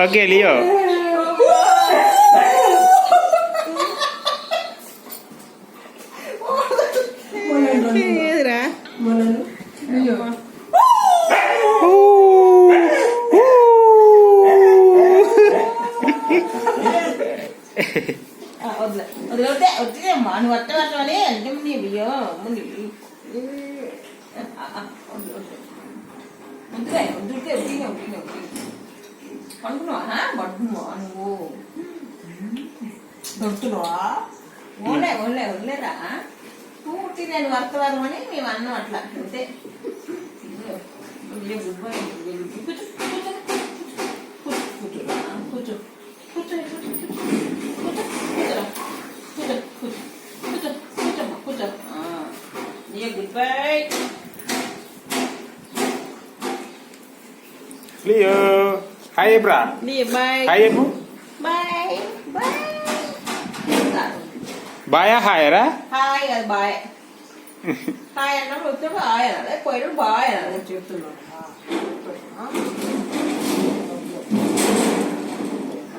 Okay Leo. ఏదిరా వదిలేమ్మా నువ్వు అట్ట పట్టమని అంటే బియ్యో వద్దులే వద్దుకే వద్దునే పండుకున్నావా పడుకున్నావా నువ్వు దొరుకుతున్నావా వదిలేరా నువ్వు నేను వర్తవారం అని మేము అన్నాం అట్లా అంతే. గుడ్ బై కూర్చో కూర్చో కూర్చో good bye Leo. Hi bro. Leo bye. Hi చెప్పు. Bye bye. బాయా హాయ్ రా. హాయ్ అది బాయ్. హాయ్ అన్నప్పుడు వచ్చే బాయ్ అనాలి, పోయినప్పుడు బాయ్ అనాలి చెప్తున్నాను.